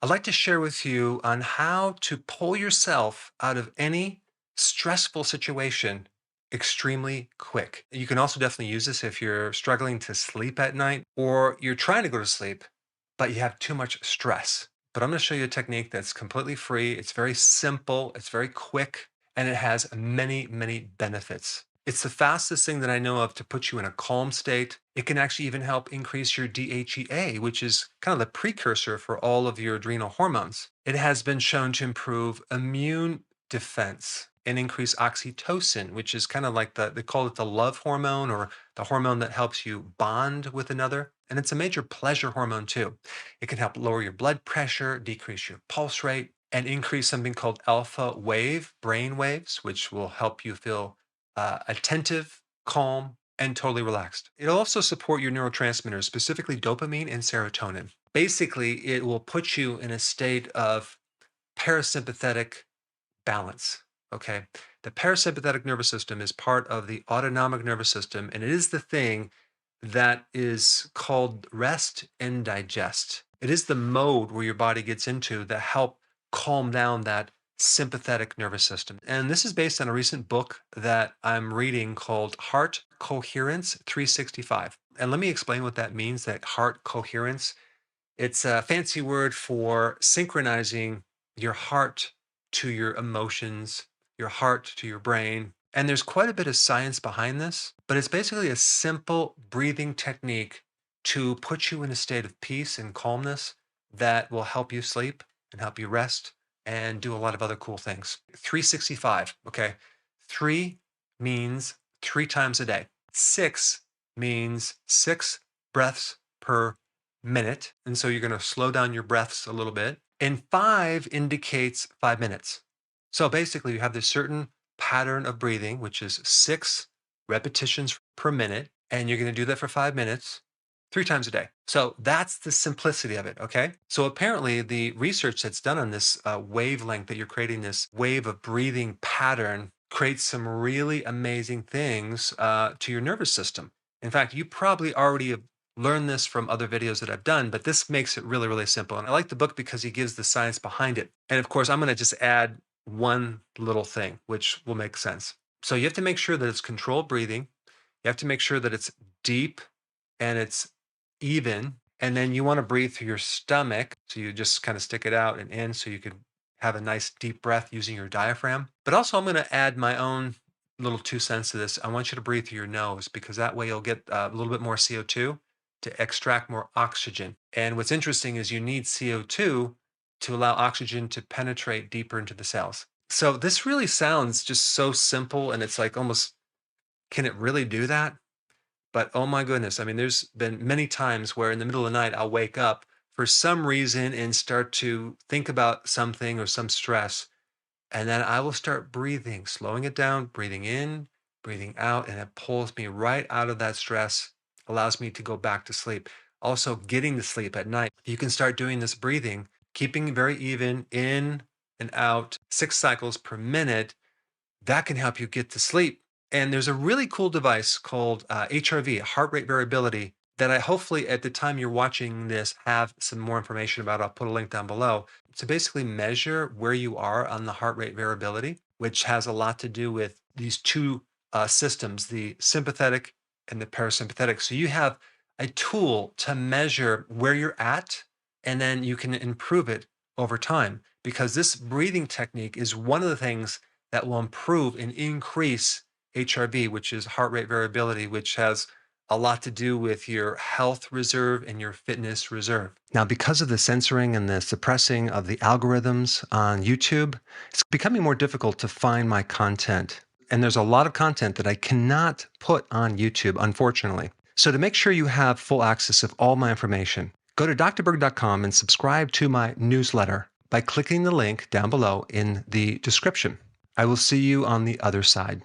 I'd like to share with you on how to pull yourself out of any stressful situation extremely quick. You can also definitely use this if you're struggling to sleep at night or you're trying to go to sleep, but you have too much stress. But I'm going to show you a technique that's completely free. It's very simple, it's very quick, and it has many, many benefits. It's the fastest thing that I know of to put you in a calm state. It can actually even help increase your DHEA, which is kind of the precursor for all of your adrenal hormones. It has been shown to improve immune defense and increase oxytocin, which is kind of like they call it the love hormone or the hormone that helps you bond with another. And it's a major pleasure hormone too. It can help lower your blood pressure, decrease your pulse rate, and increase something called alpha wave brain waves, which will help you feel attentive, calm, and totally relaxed. It'll also support your neurotransmitters, specifically dopamine and serotonin. Basically, it will put you in a state of parasympathetic balance. Okay. The parasympathetic nervous system is part of the autonomic nervous system, and it is the thing that is called rest and digest. It is the mode where your body gets into that help calm down that sympathetic nervous system. And this is based on a recent book that I'm reading called Heart Coherence 365. And let me explain what that means, that heart coherence. It's a fancy word for synchronizing your heart to your emotions, your heart to your brain. And there's quite a bit of science behind this, but it's basically a simple breathing technique to put you in a state of peace and calmness that will help you sleep and help you rest and do a lot of other cool things. 365, okay? 3 means 3 times a day. 6 means 6 breaths per minute. And so you're going to slow down your breaths a little bit. And 5 indicates 5 minutes. So basically, you have this certain pattern of breathing, which is 6 repetitions per minute. And you're going to do that for 5 minutes, 3 times a day. So that's the simplicity of it. Okay. So apparently, the research that's done on this wavelength that you're creating, this wave of breathing pattern, creates some really amazing things to your nervous system. In fact, you probably already have learned this from other videos that I've done, but this makes it really, really simple. And I like the book because he gives the science behind it. And of course, I'm going to just add one little thing, which will make sense. So you have to make sure that it's controlled breathing. You have to make sure that it's deep and it's even. And then you want to breathe through your stomach. So you just kind of stick it out and in so you could have a nice deep breath using your diaphragm. But also, I'm going to add my own little 2 cents to this. I want you to breathe through your nose because that way you'll get a little bit more CO2 to extract more oxygen. And what's interesting is you need CO2 to allow oxygen to penetrate deeper into the cells. So this really sounds just so simple and it's like almost, can it really do that? But oh my goodness, I mean, there's been many times where in the middle of the night I'll wake up for some reason and start to think about something or some stress. And then I will start breathing, slowing it down, breathing in, breathing out, and it pulls me right out of that stress, allows me to go back to sleep. Also, getting to sleep at night. You can start doing this breathing, keeping very even in and out, 6 cycles per minute. That can help you get to sleep. And there's a really cool device called HRV, heart rate variability, that I hopefully at the time you're watching this have some more information about. I'll put a link down below to basically measure where you are on the heart rate variability, which has a lot to do with these two systems, the sympathetic and the parasympathetic. So you have a tool to measure where you're at, and then you can improve it over time because this breathing technique is one of the things that will improve and increase HRV, which is heart rate variability, which has a lot to do with your health reserve and your fitness reserve. Now, because of the censoring and the suppressing of the algorithms on YouTube, it's becoming more difficult to find my content. And there's a lot of content that I cannot put on YouTube, unfortunately. So to make sure you have full access of all my information, go to drberg.com and subscribe to my newsletter by clicking the link down below in the description. I will see you on the other side.